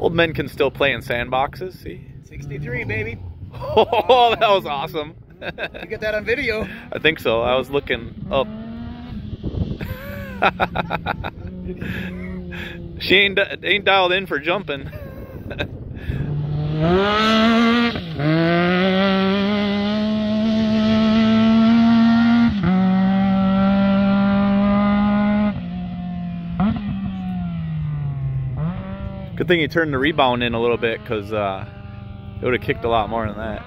Old men can still play in sandboxes, see? 63, baby. Oh, that was awesome. You get that on video. I think so. I was looking up. She ain't dialed in for jumping. Good thing you turned the rebound in a little bit, because it would have kicked a lot more than that.